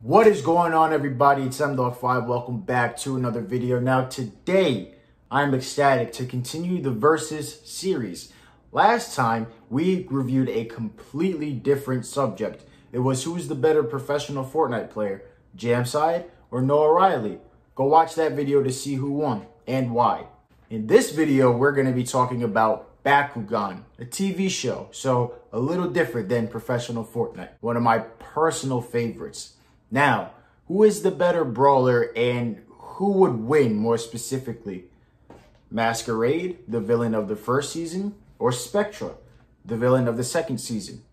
What is going on, everybody? It's MDog5. Welcome back to another video. Now today, I'm ecstatic to continue the Versus series. Last time, we reviewed a completely different subject. It was who's the better professional Fortnite player, Jamside or Noah Riley? Go watch that video to see who won and why. In this video, we're going to be talking about Bakugan, a TV show, so a little different than professional Fortnite. One of my personal favorites. Now, who is the better brawler and who would win more specifically? Masquerade, the villain of the first season, or Spectra, the villain of the second season?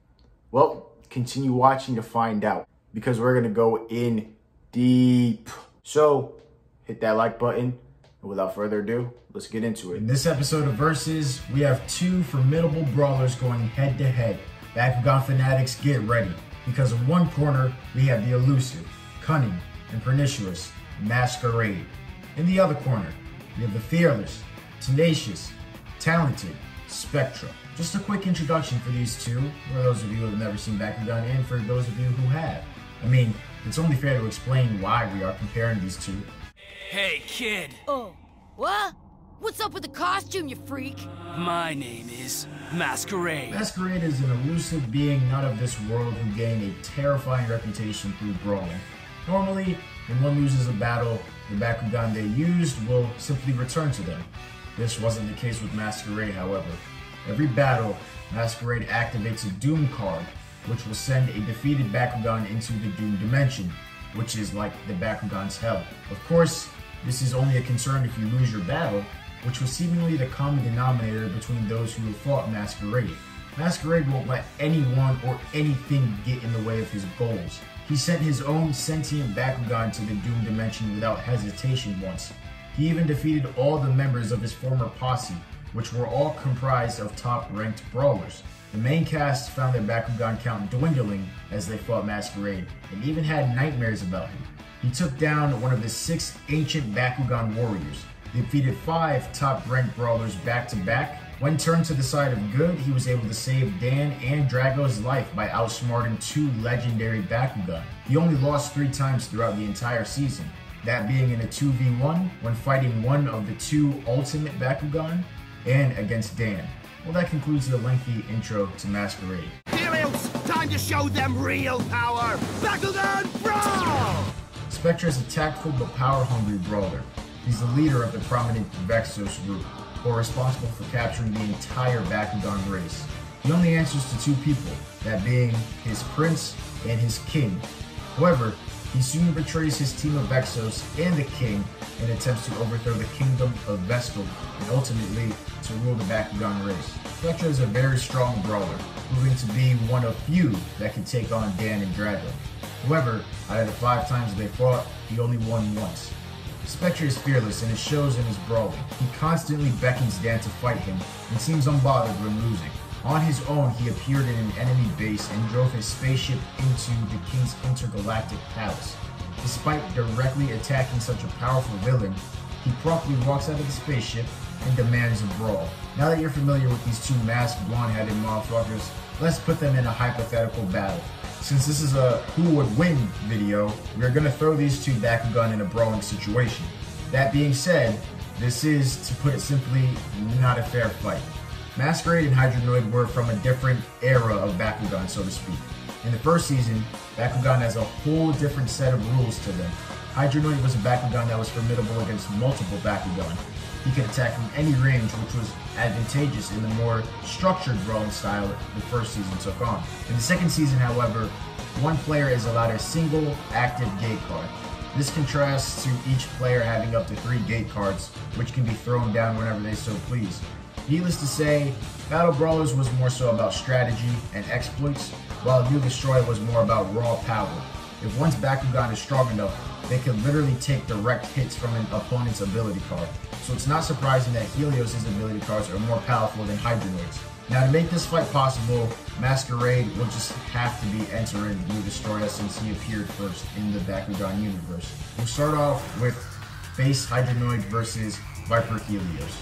Well, continue watching to find out because we're going to go in deep. So, hit that like button. And without further ado, let's get into it. In this episode of Versus, we have two formidable brawlers going head to head. Bakugan fanatics, get ready. Because in one corner, we have the elusive, cunning, and pernicious Masquerade. In the other corner, we have the fearless, tenacious, talented Spectra. Just a quick introduction for these two, for those of you who have never seen Bakugan, and for those of you who have. I mean, it's only fair to explain why we are comparing these two. Hey, kid. Oh, what? What's up with the costume, you freak? My name is Masquerade. Masquerade is an elusive being not of this world who gained a terrifying reputation through brawling. Normally, when one loses a battle, the Bakugan they used will simply return to them. This wasn't the case with Masquerade, however. Every battle, Masquerade activates a Doom card, which will send a defeated Bakugan into the Doom dimension, which is like the Bakugan's hell. Of course, this is only a concern if you lose your battle, which was seemingly the common denominator between those who have fought Masquerade. Masquerade won't let anyone or anything get in the way of his goals. He sent his own sentient Bakugan to the Doom dimension without hesitation once. He even defeated all the members of his former posse, which were all comprised of top-ranked brawlers. The main cast found their Bakugan count dwindling as they fought Masquerade, and even had nightmares about him. He took down one of the 6 ancient Bakugan warriors, defeated 5 top-ranked brawlers back-to-back. When turned to the side of good, he was able to save Dan and Drago's life by outsmarting 2 legendary Bakugan. He only lost 3 times throughout the entire season, that being in a 2v1 when fighting one of the 2 ultimate Bakugan and against Dan. Well, that concludes the lengthy intro to Masquerade. Heroes, time to show them real power! Bakugan Brawl! Spectra is a tactful but power-hungry brawler. He's the leader of the prominent Vexos group, who are responsible for capturing the entire Bakugan race. He only answers to 2 people, that being his prince and his king. However, he soon betrays his team of Vexos and the king and attempts to overthrow the kingdom of Vestal and ultimately to rule the Bakugan race. Spectra is a very strong brawler, proving to be one of few that can take on Dan and Drago. However, out of the 5 times they fought, he only won once. Spectra is fearless and it shows in his brawling. He constantly beckons Dan to fight him and seems unbothered when losing. On his own, he appeared in an enemy base and drove his spaceship into the King's intergalactic palace. Despite directly attacking such a powerful villain, he promptly walks out of the spaceship and demands a brawl. Now that you're familiar with these 2 masked blonde-headed motherfuckers, let's put them in a hypothetical battle. Since this is a who would win video, we're going to throw these 2 Bakugan in a brawling situation. That being said, this is, to put it simply, not a fair fight. Masquerade and Hydronoid were from a different era of Bakugan, so to speak. In the first season, Bakugan has a whole different set of rules to them. Hydronoid was a Bakugan that was formidable against multiple Bakugan. He could attack from any range, which was advantageous in the more structured brawling style the first season took on. In the second season, however, one player is allowed a single active gate card. This contrasts to each player having up to 3 gate cards, which can be thrown down whenever they so please. Needless to say, Battle Brawlers was more so about strategy and exploits, while New Destroy was more about raw power. If one's Bakugan is strong enough, they can literally take direct hits from an opponent's ability card. So it's not surprising that Helios' ability cards are more powerful than Hydronoid's. Now to make this fight possible, Masquerade will just have to be entering New Destroyer since he appeared first in the Bakugan universe. We'll start off with Base Hydronoid versus Viper Helios.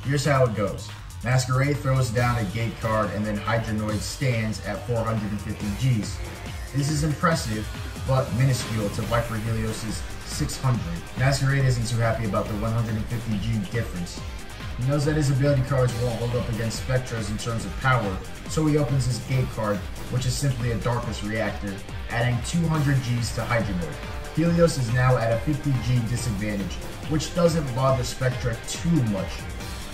Here's how it goes. Masquerade throws down a gate card and then Hydronoid stands at 450 Gs. This is impressive, but minuscule to Viper Helios' 600. Masquerade isn't too happy about the 150G difference. He knows that his ability cards won't hold up against Spectra's in terms of power, so he opens his gate card, which is simply a Darkus reactor, adding 200 Gs to Hydronoid. Helios is now at a 50G disadvantage, which doesn't bother Spectra too much,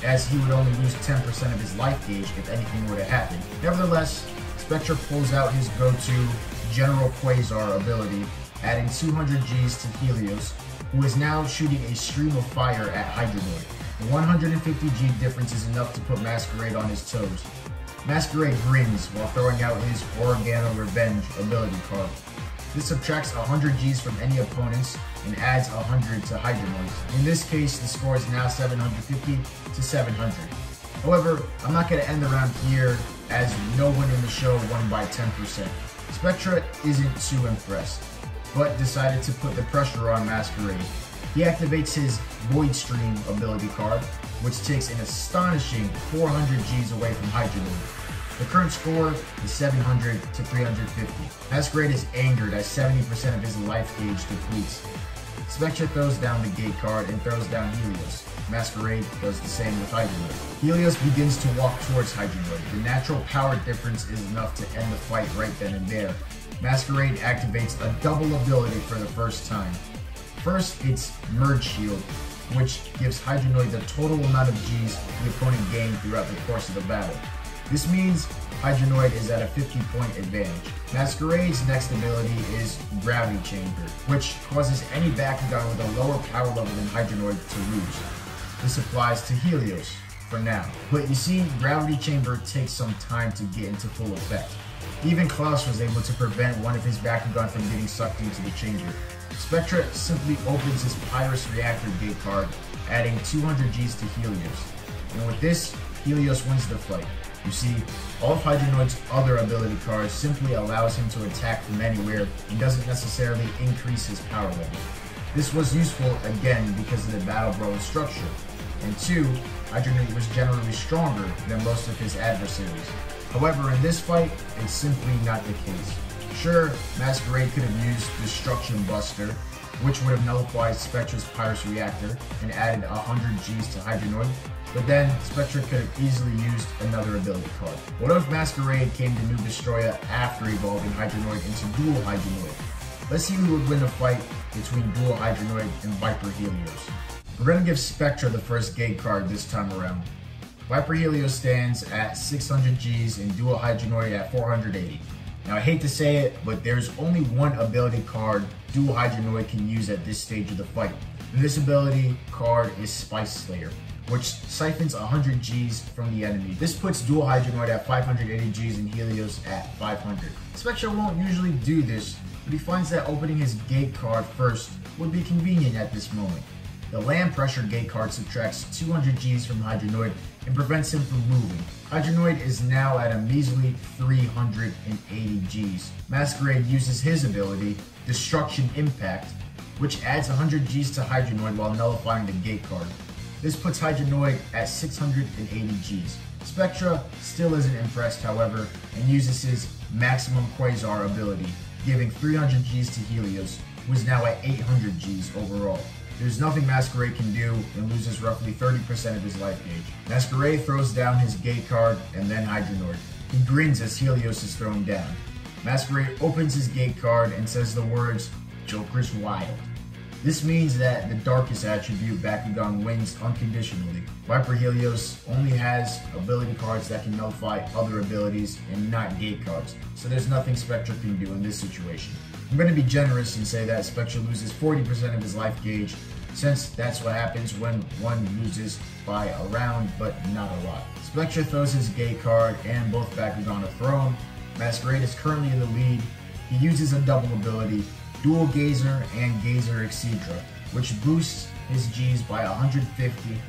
as he would only lose 10% of his life gauge if anything were to happen. Nevertheless, Spectra pulls out his go-to General Quasar ability, adding 200 Gs to Helios, who is now shooting a stream of fire at Hydronoid. The 150G difference is enough to put Masquerade on his toes. Masquerade grins while throwing out his Organo Revenge ability card. This subtracts 100 Gs from any opponents and adds 100 to Hydronoid's. In this case, the score is now 750 to 700. However, I'm not going to end the round here, as no one in the show won by 10%. Spectra isn't too impressed, but decided to put the pressure on Masquerade. He activates his Void Stream ability card, which takes an astonishing 400 Gs away from Hydronoid. The current score is 700 to 350. Masquerade is angered as 70% of his life gauge depletes. Spectra throws down the gate card and throws down Helios. Masquerade does the same with Hydronoid. Helios begins to walk towards Hydronoid. The natural power difference is enough to end the fight right then and there. Masquerade activates a double ability for the first time. First, it's Merge Shield, which gives Hydronoid the total amount of Gs the opponent gained throughout the course of the battle. This means Hydronoid is at a 50-point advantage. Masquerade's next ability is Gravity Chamber, which causes any Bakugan with a lower power level than Hydronoid to lose. This applies to Helios for now, but you see, Gravity Chamber takes some time to get into full effect. Even Klaus was able to prevent one of his Bakugan from getting sucked into the chamber. Spectra simply opens his Pyrus Reactor gate card, adding 200 Gs to Helios. And with this, Helios wins the fight. You see, all of Hydronoid's other ability cards simply allows him to attack from anywhere and doesn't necessarily increase his power level. This was useful again because of the Battle Brawl structure. And 2, Hydronoid was generally stronger than most of his adversaries. However, in this fight, it's simply not the case. Sure, Masquerade could have used Destruction Buster, which would have nullified Spectra's Pyrus Reactor and added 100 Gs to Hydronoid, but then Spectra could have easily used another ability card. What if Masquerade came to Noob Destroyer after evolving Hydronoid into Dual Hydronoid? Let's see who would win the fight between Dual Hydronoid and Viper Helios. We're going to give Spectra the first gate card this time around. Viper Helios stands at 600 Gs and Dual Hydronoid at 480. Now, I hate to say it, but there's only one ability card Dual Hydronoid can use at this stage of the fight. And this ability card is Spice Slayer, which siphons 100 Gs from the enemy. This puts Dual Hydronoid at 580 Gs and Helios at 500. Spectra won't usually do this, but he finds that opening his gate card first would be convenient at this moment. The Land Pressure gate card subtracts 200 Gs from Hydronoid and prevents him from moving. Hydronoid is now at a measly 380 Gs. Masquerade uses his ability, Destruction Impact, which adds 100 Gs to Hydronoid while nullifying the gate card. This puts Hydronoid at 680 Gs. Spectra still isn't impressed, however, and uses his Maximum Quasar ability, giving 300 Gs to Helios, who is now at 800 Gs overall. There's nothing Masquerade can do and loses roughly 30% of his life gauge. Masquerade throws down his gate card and then Hydronoid. He grins as Helios is thrown down. Masquerade opens his gate card and says the words, "Joker's Wild." This means that the Darkus attribute Bakugan wins unconditionally. Viper Helios only has ability cards that can nullify other abilities and not gate cards, so there's nothing Spectra can do in this situation. I'm going to be generous and say that Spectra loses 40% of his life gauge, since that's what happens when one loses by a round, but not a lot. Spectra throws his gate card and both Bakugan are thrown. Masquerade is currently in the lead. He uses a double ability, Dual Gazer and Gazer Excedra, which boosts his Gs by 150.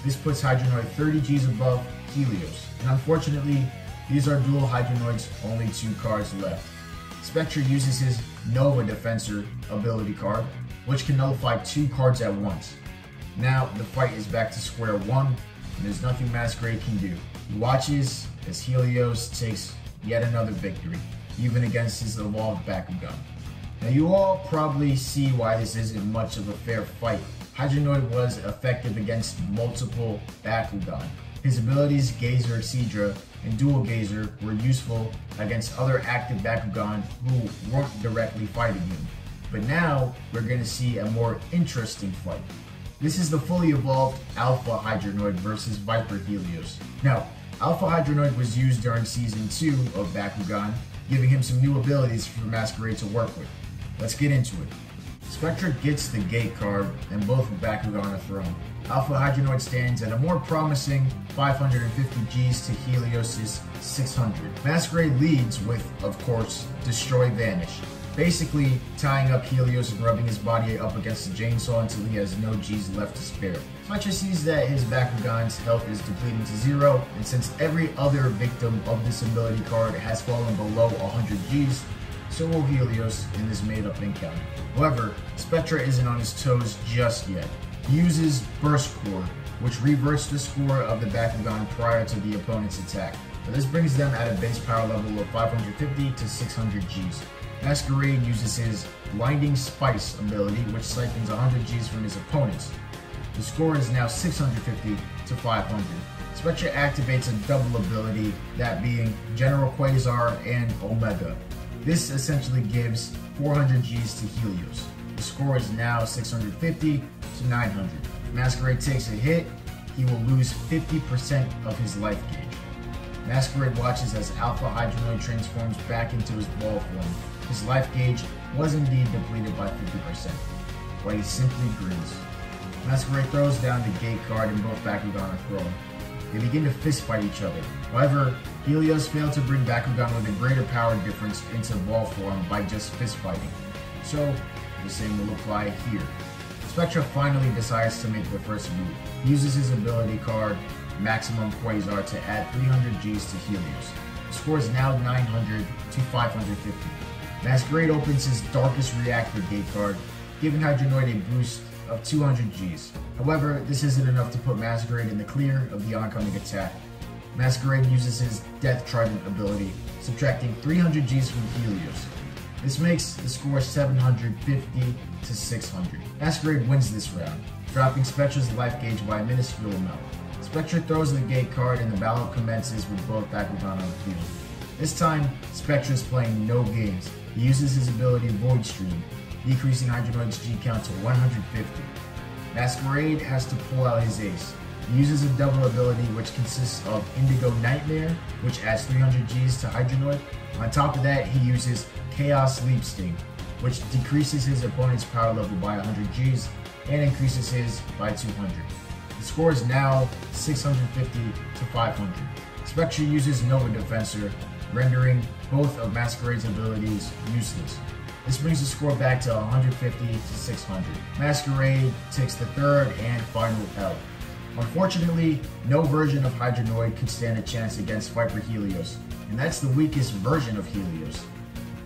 This puts Hydronoid 30 Gs above Helios. And unfortunately, these are Dual Hydronoid's only 2 cards left. Spectra uses his Nova Defensor ability card, which can nullify 2 cards at once. Now, the fight is back to square one, and there's nothing Masquerade can do. He watches as Helios takes yet another victory, even against his evolved Bakugan. Now you all probably see why this isn't much of a fair fight. Hydronoid was effective against multiple Bakugan. His abilities Gazer Seadra and Dual Gazer were useful against other active Bakugan who weren't directly fighting him. But now we're going to see a more interesting fight. This is the fully evolved Alpha Hydronoid versus Viper Helios. Now, Alpha Hydronoid was used during Season 2 of Bakugan, giving him some new abilities for Masquerade to work with. Let's get into it. Spectra gets the Gate card, and both Bakugan are thrown. Alpha Hydronoid stands at a more promising 550 Gs to Helios' 600. Masquerade leads with, of course, Destroy Vanish, basically tying up Helios and rubbing his body up against the chainsaw until he has no Gs left to spare. Spectra sees that his Bakugan's health is depleting to 0, and since every other victim of this ability card has fallen below 100 Gs, so will Helios in this made-up encounter. However, Spectra isn't on his toes just yet. He uses Burst Core, which reverts the score of the Bakugan prior to the opponent's attack. So this brings them at a base power level of 550 to 600 Gs. Masquerade uses his Blinding Spice ability, which siphons 100 Gs from his opponents. The score is now 650 to 500. Spectra activates a double ability, that being General Quasar and Omega. This essentially gives 400 Gs to Helios. The score is now 650 to 900. If Masquerade takes a hit, he will lose 50% of his life gauge. Masquerade watches as Alpha Hydronoid transforms back into his ball form. His life gauge was indeed depleted by 50%, while he simply grins. Masquerade throws down the Gate card and both Bakugan are thrown. They begin to fistfight each other. However, Helios failed to bring Bakugan with a greater power difference into ball form by just fistfighting. So, the same will apply here. Spectra finally decides to make the first move. He uses his ability card, Maximum Quasar, to add 300 Gs to Helios. The score is now 900 to 550. Masquerade opens his Darkest Reactor Gate card, giving Hydronoid a boost of 200 Gs. However, this isn't enough to put Masquerade in the clear of the oncoming attack. Masquerade uses his Death Trident ability, subtracting 300 Gs from Helios. This makes the score 750 to 600. Masquerade wins this round, dropping Spectra's life gauge by a minuscule amount. Spectra throws the Gate card and the battle commences with both Bakugan on the field. This time, Spectra is playing no games. He uses his ability Void Stream, decreasing Hydronoid's G count to 150. Masquerade has to pull out his ace. He uses a double ability which consists of Indigo Nightmare, which adds 300 Gs to Hydronoid. On top of that, he uses Chaos Leap Sting, which decreases his opponent's power level by 100 Gs and increases his by 200. The score is now 650 to 500. Spectra uses Nova Defensor, rendering both of Masquerade's abilities useless. This brings the score back to 150 to 600. Masquerade takes the third and final L. Unfortunately, no version of Hydronoid could stand a chance against Viper Helios, and that's the weakest version of Helios.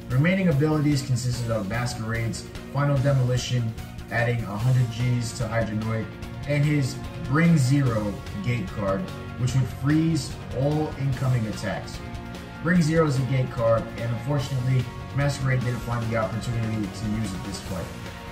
The remaining abilities consisted of Masquerade's Final Demolition, adding 100 Gs to Hydronoid, and his Bring Zero Gate card, which would freeze all incoming attacks. Bring Zero is a Gate card, and unfortunately, Masquerade didn't find the opportunity to use it this fight.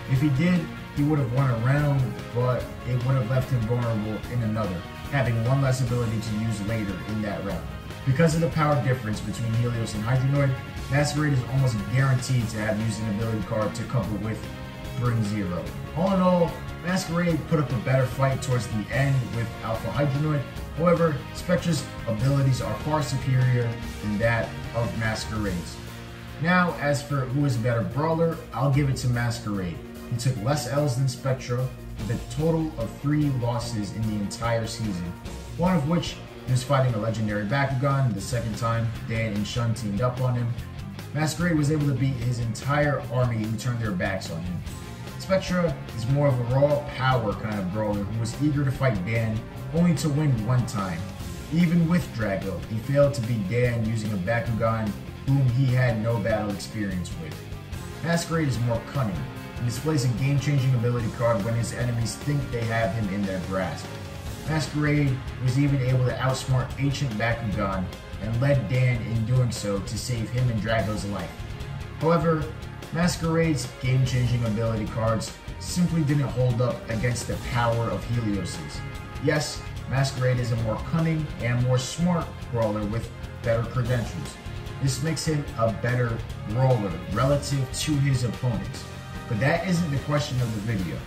If he did, he would have won a round, but it would have left him vulnerable in another, having one less ability to use later in that round. Because of the power difference between Helios and Hydronoid, Masquerade is almost guaranteed to have used an ability card to couple with Bring Zero. All in all, Masquerade put up a better fight towards the end with Alpha Hydronoid. However, Spectra's abilities are far superior than that of Masquerade's. Now, as for who is a better brawler, I'll give it to Masquerade. He took less L's than Spectra, with a total of 3 losses in the entire season, one of which he was fighting a legendary Bakugan. The second time, Dan and Shun teamed up on him. Masquerade was able to beat his entire army who turned their backs on him. Spectra is more of a raw power kind of brawler who was eager to fight Dan, only to win one time. Even with Drago, he failed to beat Dan using a Bakugan whom he had no battle experience with. Masquerade is more cunning, and displays a game-changing ability card when his enemies think they have him in their grasp. Masquerade was even able to outsmart Ancient Bakugan and led Dan in doing so to save him and Drago's life. However, Masquerade's game-changing ability cards simply didn't hold up against the power of Helios's. Yes, Masquerade is a more cunning and more smart brawler with better credentials. This makes him a better brawler relative to his opponents. But that isn't the question of the video.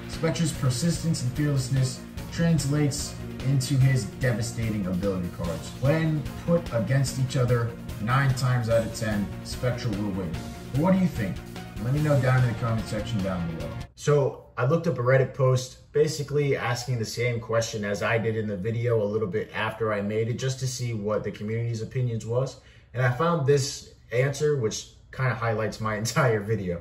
Spectra's persistence and fearlessness translates into his devastating ability cards. When put against each other, 9 times out of 10, Spectra will win. But what do you think? Let me know down in the comment section down below. So I looked up a Reddit post basically asking the same question as I did in the video a little bit after I made it, just to see what the community's opinions was. And I found this answer, which kind of highlights my entire video.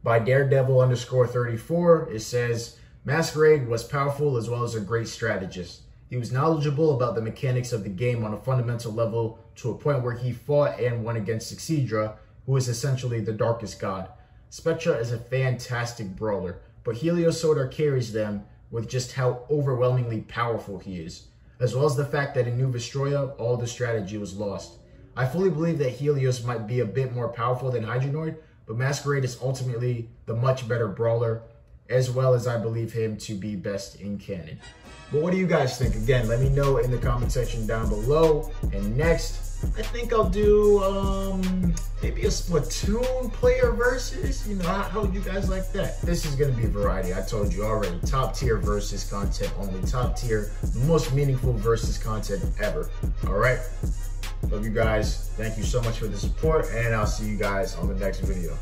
By Daredevil_34, it says, Masquerade was powerful as well as a great strategist. He was knowledgeable about the mechanics of the game on a fundamental level to a point where he fought and won against Exedra, who is essentially the darkest god. Spectra is a fantastic brawler, but Heliosodar carries them with just how overwhelmingly powerful he is, as well as the fact that in New Vestroia, all the strategy was lost. I fully believe that Helios might be a bit more powerful than Hydronoid, but Masquerade is ultimately the much better brawler, as well as I believe him to be best in canon. But what do you guys think? Again, let me know in the comment section down below. And next, I think I'll do maybe a Splatoon player versus. You know, how would you guys like that? This is gonna be variety, I told you already. Top tier versus content only. Top tier, the most meaningful versus content ever. All right? Love you guys. Thank you so much for the support, and I'll see you guys on the next video.